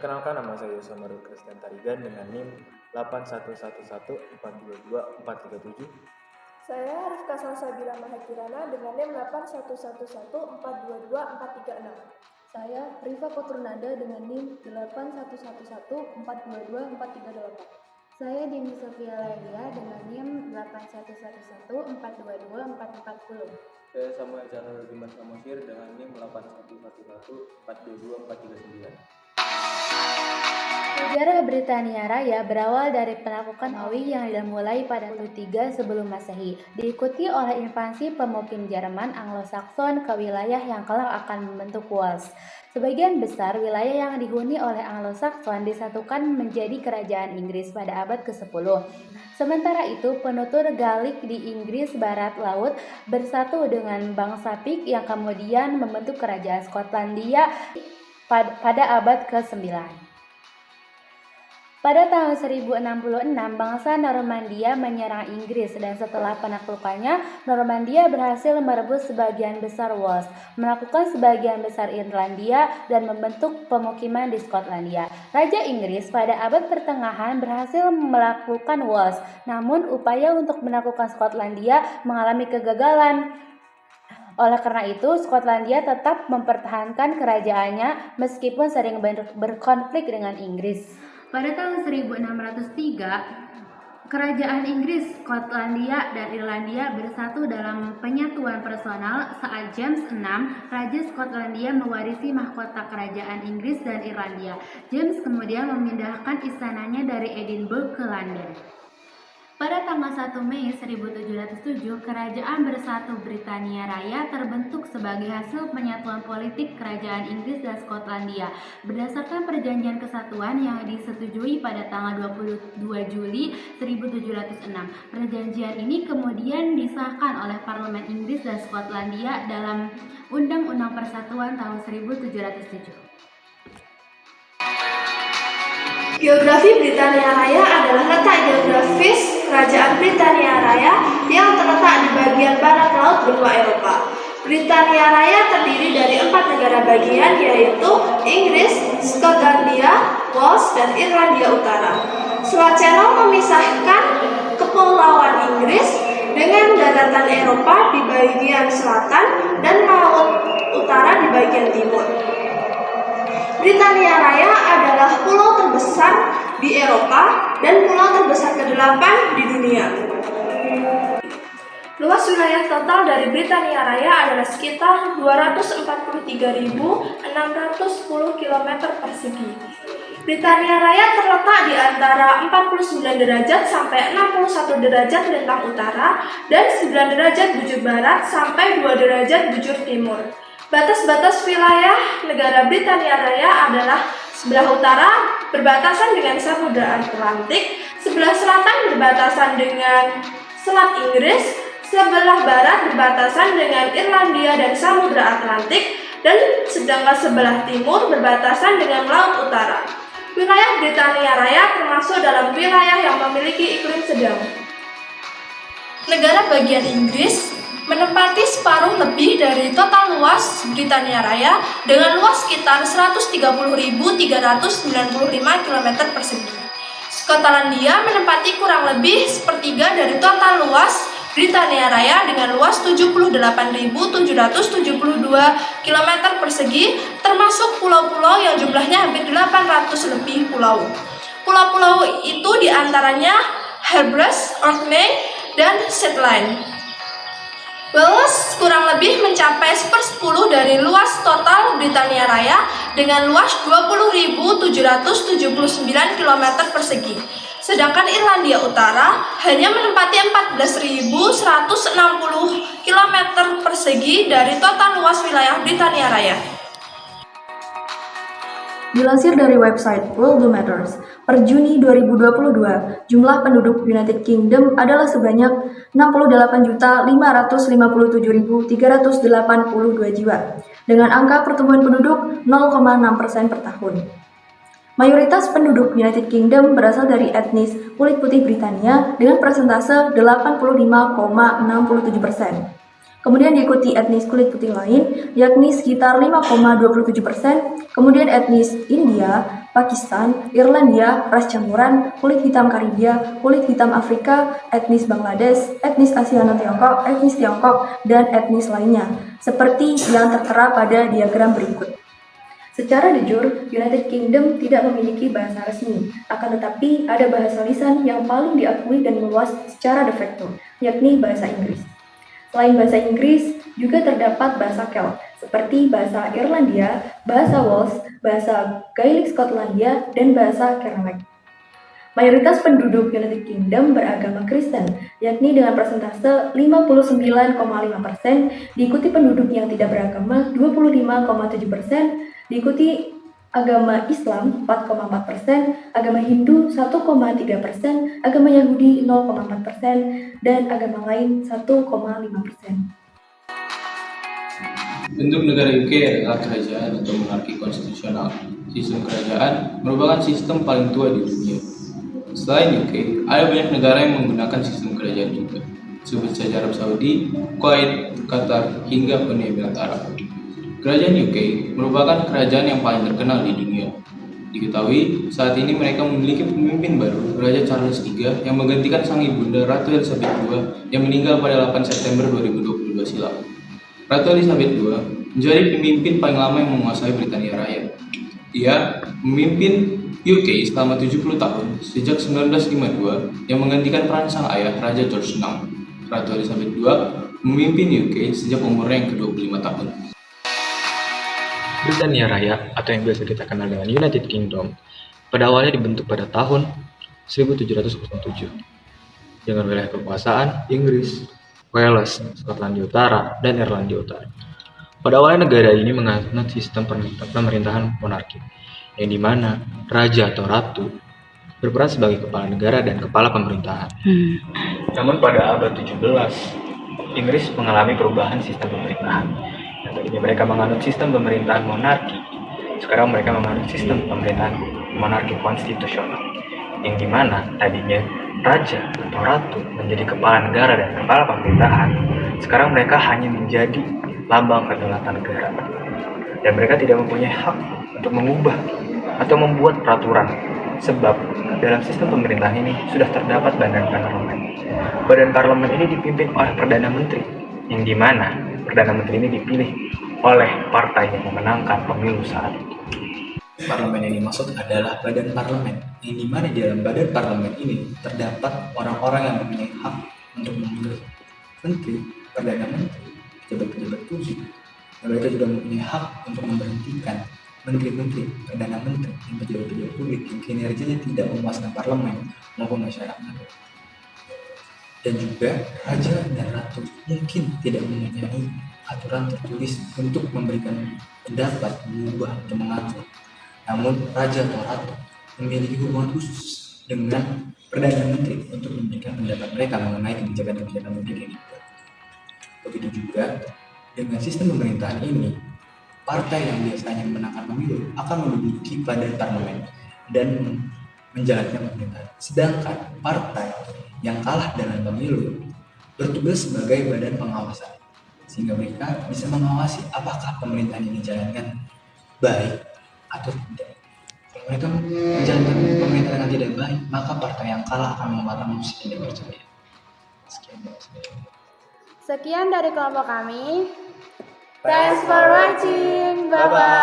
Perkenalkan, nama saya Yusuf Marut Christian Tarigan dengan NIM 81114224437. Saya Rifka Salsabila Mahakirana dengan NIM 81114224436. Saya Rifa Kotrunada dengan NIM 81114224438. Saya Dini Sofia Laila dengan NIM 81114224440. Saya Samuel Janur Dimas Samosir dengan NIM 81114224439. Sejarah Britania Raya berawal dari penaklukan Maui yang dimulai pada tahun 3 sebelum Masehi, diikuti oleh invasi pemukim Jerman Anglo-Sakson ke wilayah yang kelak akan membentuk Wales. Sebagian besar wilayah yang dihuni oleh Anglo-Sakson disatukan menjadi kerajaan Inggris pada abad ke-10. Sementara itu, penutur Gaelic di Inggris Barat Laut bersatu dengan bangsa Pik yang kemudian membentuk kerajaan Skotlandia pada abad ke-9. Pada tahun 1066, bangsa Normandia menyerang Inggris dan setelah penaklukannya, Normandia berhasil merebut sebagian besar Wales, menaklukkan sebagian besar Irlandia, dan membentuk pemukiman di Skotlandia. Raja Inggris pada abad pertengahan berhasil menaklukkan Wales, namun upaya untuk menaklukkan Skotlandia mengalami kegagalan. Oleh karena itu, Skotlandia tetap mempertahankan kerajaannya meskipun sering berkonflik dengan Inggris. Pada tahun 1603, kerajaan Inggris, Skotlandia, dan Irlandia bersatu dalam penyatuan personal saat James VI, Raja Skotlandia, mewarisi mahkota kerajaan Inggris dan Irlandia. James kemudian memindahkan istananya dari Edinburgh ke London. Pada tanggal 1 Mei 1707, Kerajaan Bersatu Britania Raya terbentuk sebagai hasil penyatuan politik Kerajaan Inggris dan Skotlandia berdasarkan perjanjian kesatuan yang disetujui pada tanggal 22 Juli 1706. Perjanjian ini kemudian disahkan oleh Parlemen Inggris dan Skotlandia dalam Undang-Undang Persatuan tahun 1707. Geografi Britania Raya adalah letak geografis Kerajaan Britania Raya yang terletak di bagian barat laut benua Eropa. Britania Raya terdiri dari 4 negara bagian, yaitu Inggris, Skotlandia, Wales, dan Irlandia Utara. Selat Channel memisahkan kepulauan Inggris dengan daratan Eropa di bagian selatan dan laut utara di bagian timur. Britania Raya adalah pulau terbesar di Eropa dan pulau terbesar ke-8 di dunia. Luas wilayah total dari Britania Raya adalah sekitar 243.610 km persegi. Britania Raya terletak di antara 49 derajat sampai 61 derajat lintang utara dan 9 derajat bujur barat sampai 2 derajat bujur timur. Batas-batas wilayah negara Britania Raya adalah sebelah utara berbatasan dengan Samudra Atlantik, sebelah selatan berbatasan dengan Selat Inggris, sebelah barat berbatasan dengan Irlandia dan Samudra Atlantik, dan sedangkan sebelah timur berbatasan dengan Laut Utara. Wilayah Britania Raya termasuk dalam wilayah yang memiliki iklim sedang. Negara bagian Inggris menempati separuh lebih dari total luas Britania Raya dengan luas sekitar 130.395 km persegi. Skotlandia menempati kurang lebih sepertiga dari total luas Britania Raya dengan luas 78.772 km persegi, termasuk pulau-pulau yang jumlahnya hampir 800 lebih pulau. Pulau-pulau itu diantaranya Hebrides, Orkney, dan Shetland. Wales kurang lebih mencapai 1/10 dari luas total Britania Raya dengan luas 20.779 km persegi. Sedangkan Irlandia Utara hanya menempati 14.160 km persegi dari total luas wilayah Britania Raya. Dilansir dari website Worldometers, per Juni 2022, jumlah penduduk United Kingdom adalah sebanyak 68.557.382 jiwa, dengan angka pertumbuhan penduduk 0,6% per tahun. Mayoritas penduduk United Kingdom berasal dari etnis kulit putih Britania dengan persentase 85,67%. Kemudian diikuti etnis kulit putih lain, yakni sekitar 5,27%. Kemudian etnis India, Pakistan, Irlandia, ras campuran, kulit hitam Karibia, kulit hitam Afrika, etnis Bangladesh, etnis Asiana Tiongkok, etnis Tiongkok, dan etnis lainnya, seperti yang tertera pada diagram berikut. Secara jujur, United Kingdom tidak memiliki bahasa resmi, akan tetapi ada bahasa lisan yang paling diakui dan meluas secara de facto, yakni bahasa Inggris. Selain bahasa Inggris, juga terdapat bahasa Celt, seperti bahasa Irlandia, bahasa Wales, bahasa Gaelic Skotlandia, dan bahasa Kernewek. Mayoritas penduduk United Kingdom beragama Kristen, yakni dengan persentase 59,5%, diikuti penduduk yang tidak beragama 25,7%, diikuti agama Islam 4,4%, agama Hindu 1,3%, agama Yahudi 0,4%, dan agama lain 1,5%. Bentuk negara UK adalah kerajaan atau monarki konstitusional. Sistem kerajaan merupakan sistem paling tua di dunia. Selain UK, ada banyak negara yang menggunakan sistem kerajaan juga, sebut saja Arab Saudi, Kuwait, Qatar, hingga Uni Emirat Arab. Kerajaan UK merupakan kerajaan yang paling terkenal di dunia. Diketahui, saat ini mereka memiliki pemimpin baru, Raja Charles III, yang menggantikan sang ibunda Ratu Elizabeth II yang meninggal pada 8 September 2022 silam. Ratu Elizabeth II menjadi pemimpin paling lama yang menguasai Britania Raya. Ia memimpin UK selama 70 tahun, sejak 1952, yang menggantikan peran sang ayah, Raja George VI. Ratu Elizabeth II memimpin UK sejak umurnya yang ke-25 tahun. Britania Raya, atau yang biasa kita kenal dengan United Kingdom, pada awalnya dibentuk pada tahun 1707 dengan wilayah kekuasaan Inggris, Wales, Skotlandia Utara, dan Irlandia Utara. Pada awalnya negara ini menganut sistem pemerintahan monarki, yang dimana raja atau ratu berperan sebagai kepala negara dan kepala pemerintahan. Namun pada abad 17, Inggris mengalami perubahan sistem pemerintahan. Yang tadinya mereka menganut sistem pemerintahan monarki, sekarang mereka menganut sistem pemerintahan monarki konstitusional, yang dimana tadinya raja atau ratu menjadi kepala negara dan kepala pemerintahan, sekarang mereka hanya menjadi lambang kedaulatan negara, dan mereka tidak mempunyai hak untuk mengubah atau membuat peraturan, sebab dalam sistem pemerintahan ini sudah terdapat badan parlemen. Badan parlemen ini dipimpin oleh Perdana Menteri, yang dimana Perdana Menteri ini dipilih oleh partai yang memenangkan pemilu saat itu. Parlemen yang dimaksud adalah badan parlemen, yang dimana di dalam badan parlemen ini terdapat orang-orang yang mempunyai hak untuk memilih menteri, perdana menteri, pejabat-pejabat publik. Mereka juga mempunyai hak untuk memberhentikan menteri-menteri, perdana menteri, dan pejabat-pejabat publik yang kinerjanya tidak memuaskan parlemen maupun masyarakat. Dan juga raja dan ratu mungkin tidak mempunyai aturan tertulis untuk memberikan pendapat, mengubah atau mengatur. Namun raja atau ratu memiliki hubungan khusus dengan perdana menteri untuk memberikan pendapat mereka mengenai kebijakan-kebijakan publik yang dibuat. Begitu juga dengan sistem pemerintahan ini, partai yang biasanya memenangkan pemilu akan menduduki badan parlemen dan menjalankan pemerintahan. Sedangkan partai yang kalah dalam pemilu bertugas sebagai badan pengawasan, sehingga mereka bisa mengawasi apakah pemerintahan ini dijalankan baik atau tidak. Kalau mereka menjalankan pemerintahan yang tidak baik, maka partai yang kalah akan mengeluarkan musik yang dipercaya. Sekian dari kelompok kami. Thanks for watching. Bye-bye.